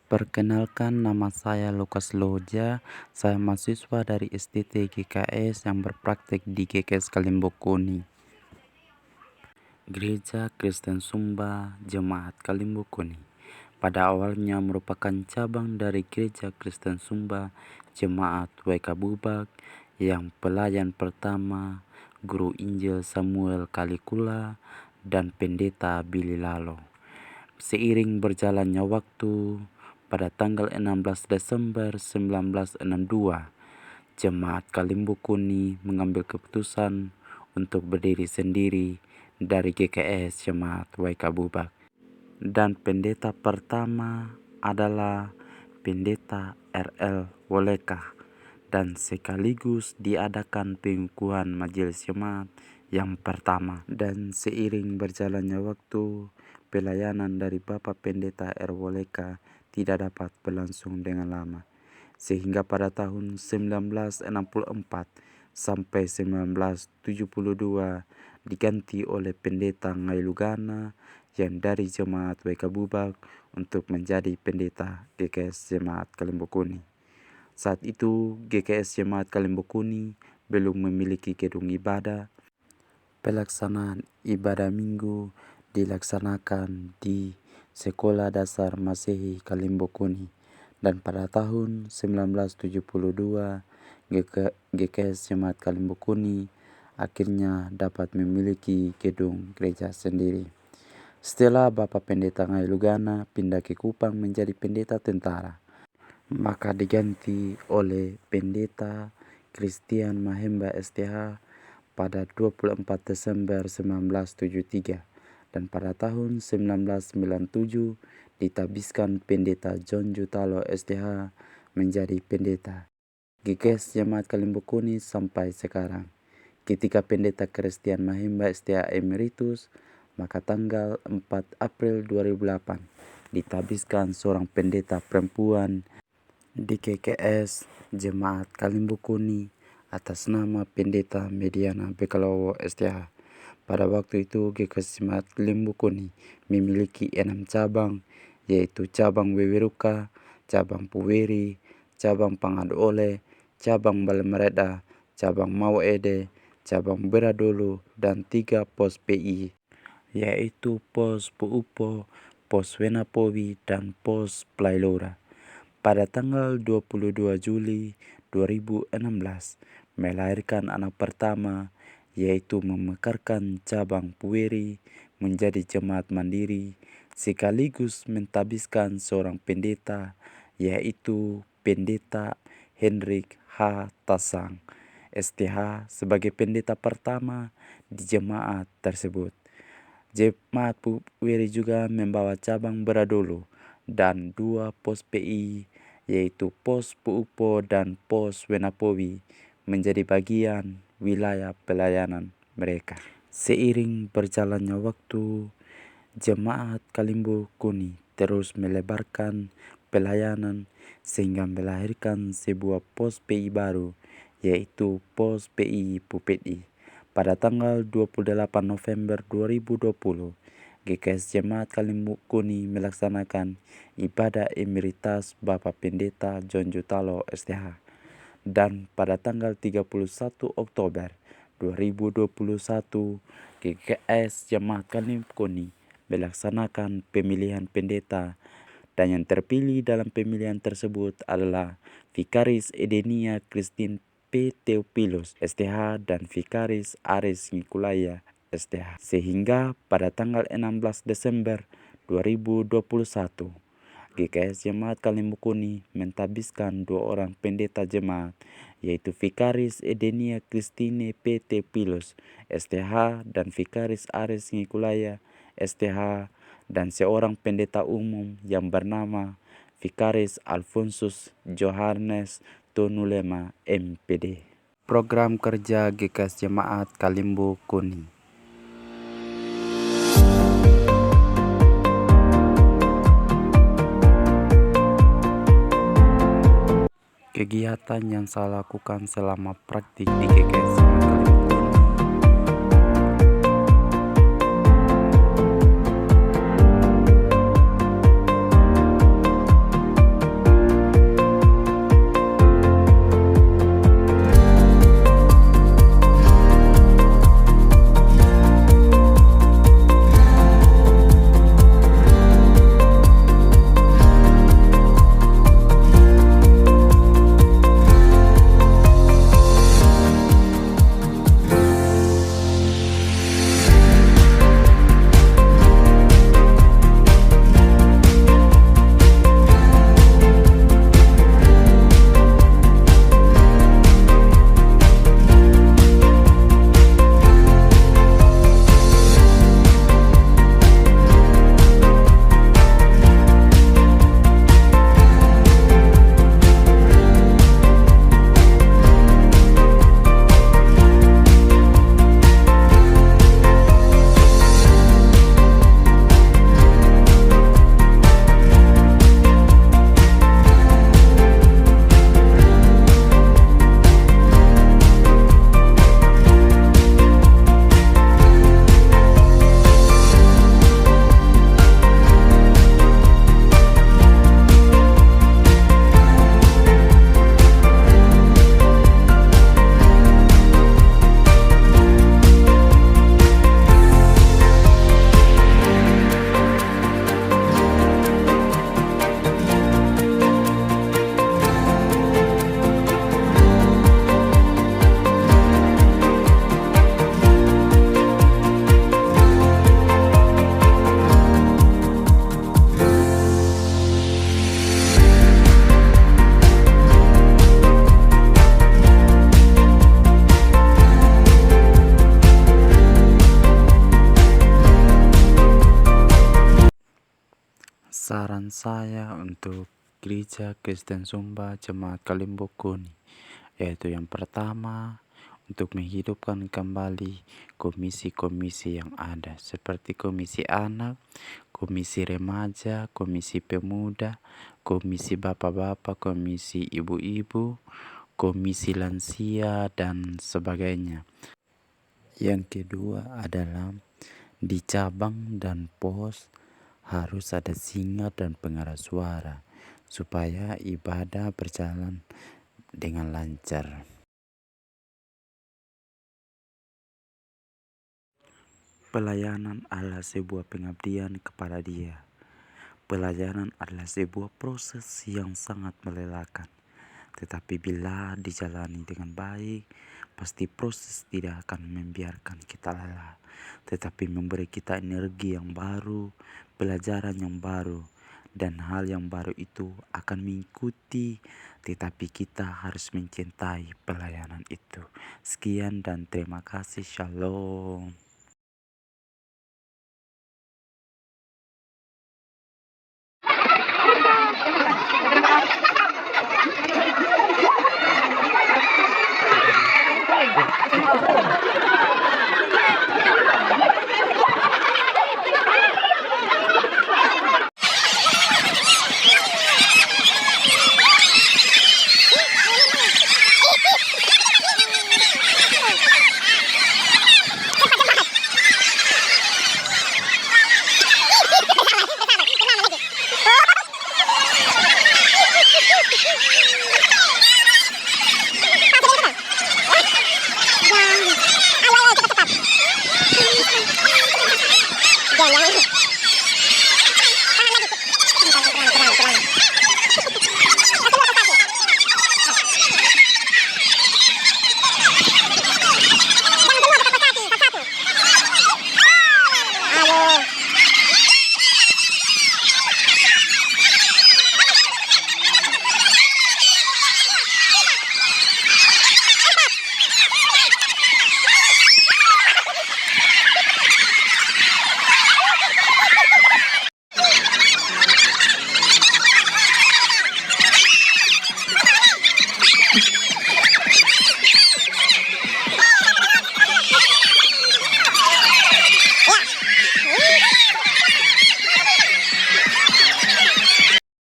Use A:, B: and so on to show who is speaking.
A: Perkenalkan, nama saya Lukas Loja. Saya mahasiswa dari STT GKS yang berpraktek di GKS Kalimbokuni. Gereja Kristen Sumba Jemaat Kalimbokuni pada awalnya merupakan cabang dari Gereja Kristen Sumba Jemaat WK Bubak yang pelayan pertama Guru Injil Samuel Kalikula dan Pendeta Billy Lalo. Seiring berjalannya waktu, pada tanggal 16 Desember 1962, Jemaat Kalimbokuni mengambil keputusan untuk berdiri sendiri dari GKS Jemaat WK Bubak. Dan pendeta pertama adalah Pendeta RL Woleka, dan sekaligus diadakan pengukuhan majelis jemaat yang pertama. Dan seiring berjalannya waktu, pelayanan dari Bapak Pendeta R. Woleka tidak dapat berlangsung dengan lama, sehingga pada tahun 1964 sampai 1972 diganti oleh Pendeta Ngailugana yang dari Jemaat WK Bubak untuk menjadi pendeta GKS Jemaat Kalimbokuni. Saat itu GKS Jemaat Kalimbokuni belum memiliki gedung ibadah. Pelaksanaan ibadah minggu dilaksanakan di Sekolah Dasar Masehi Kalimbokuni, dan pada tahun 1972 GKS Jemaat Kalimbokuni akhirnya dapat memiliki gedung gereja sendiri. Setelah Bapak Pendeta Ngailugana pindah ke Kupang menjadi pendeta tentara, maka diganti oleh Pendeta Christian Mahemba STH pada 24 Desember 1973, dan pada tahun 1997 ditabiskan Pendeta John Jutalo STH menjadi pendeta GKS Jemaat Kalimbokuni sampai sekarang. Ketika Pendeta Christian Mahemba STH Emeritus, maka tanggal 4 April 2008 ditabiskan seorang pendeta perempuan di GKS Jemaat Kalimbokuni atas nama Pendeta Mediana Bekalowo STH. Pada waktu itu GKS Jemaat Kalimbokuni memiliki 6 cabang, yaitu cabang Weweruka, cabang Puweri, cabang Pangadole, cabang Balemereda, cabang Mauede, cabang Beradolo, dan 3 pos PI, yaitu pos Puupo, pos Wenapowi, dan pos Plailora. Pada tanggal 22 Juli 2016 melahirkan anak pertama, yaitu memekarkan cabang Puweri menjadi jemaat mandiri, sekaligus mentabiskan seorang pendeta, yaitu Pendeta Hendrik H. Tasang STH sebagai pendeta pertama di jemaat tersebut. Jemaat Puweri juga membawa cabang Beradolo dan 2 pos PI, yaitu pos Puupo dan pos Wenapowi, menjadi bagian wilayah pelayanan mereka. Seiring berjalannya waktu, Jemaat Kalimbokuni terus melebarkan pelayanan sehingga melahirkan sebuah pos PI baru, yaitu pos PI Pupedi. Pada tanggal 28 November 2020, GKS Jemaat Kalimbokuni melaksanakan ibadah emeritas Bapak Pendeta John Jutalo STH. Dan pada tanggal 31 Oktober 2021, GKS Jemaat Kalimbokuni melaksanakan pemilihan pendeta, dan yang terpilih dalam pemilihan tersebut adalah Vikaris Edenia Christine P. Theophilus STH dan Vikaris Aris Nikulaya STH. Sehingga pada tanggal 16 Desember 2021, GKS Jemaat Kalimbokuni mentabiskan 2 orang pendeta jemaat, yaitu Vikaris Edenia Christine P. Theophilus STH dan Vikaris Aris Nikulaya STH, dan seorang pendeta umum yang bernama Vikaris Alfonsus Johannes Tonulema MPD. Program kerja GKS Jemaat Kalimbokuni. Kegiatan yang saya lakukan selama praktik di GKS Jemaat Kalimbokuni. saya untuk Gereja Kristen Sumba Jemaat Kalimbokuni, yaitu yang pertama untuk menghidupkan kembali komisi-komisi yang ada seperti komisi anak, komisi remaja, komisi pemuda, komisi bapak-bapak, komisi ibu-ibu, komisi lansia, dan sebagainya. Yang kedua adalah di cabang dan pos harus ada singa dan pengeras suara supaya ibadah berjalan dengan lancar. Pelayanan adalah sebuah pengabdian kepada Dia. Pelayanan adalah sebuah proses yang sangat melelahkan. Tetapi bila dijalani dengan baik, pasti proses tidak akan membiarkan kita lelah, tetapi memberi kita energi yang baru, pelajaran yang baru, dan hal yang baru itu akan mengikuti, tetapi kita harus mencintai pelayanan itu. Sekian dan terima kasih. Shalom.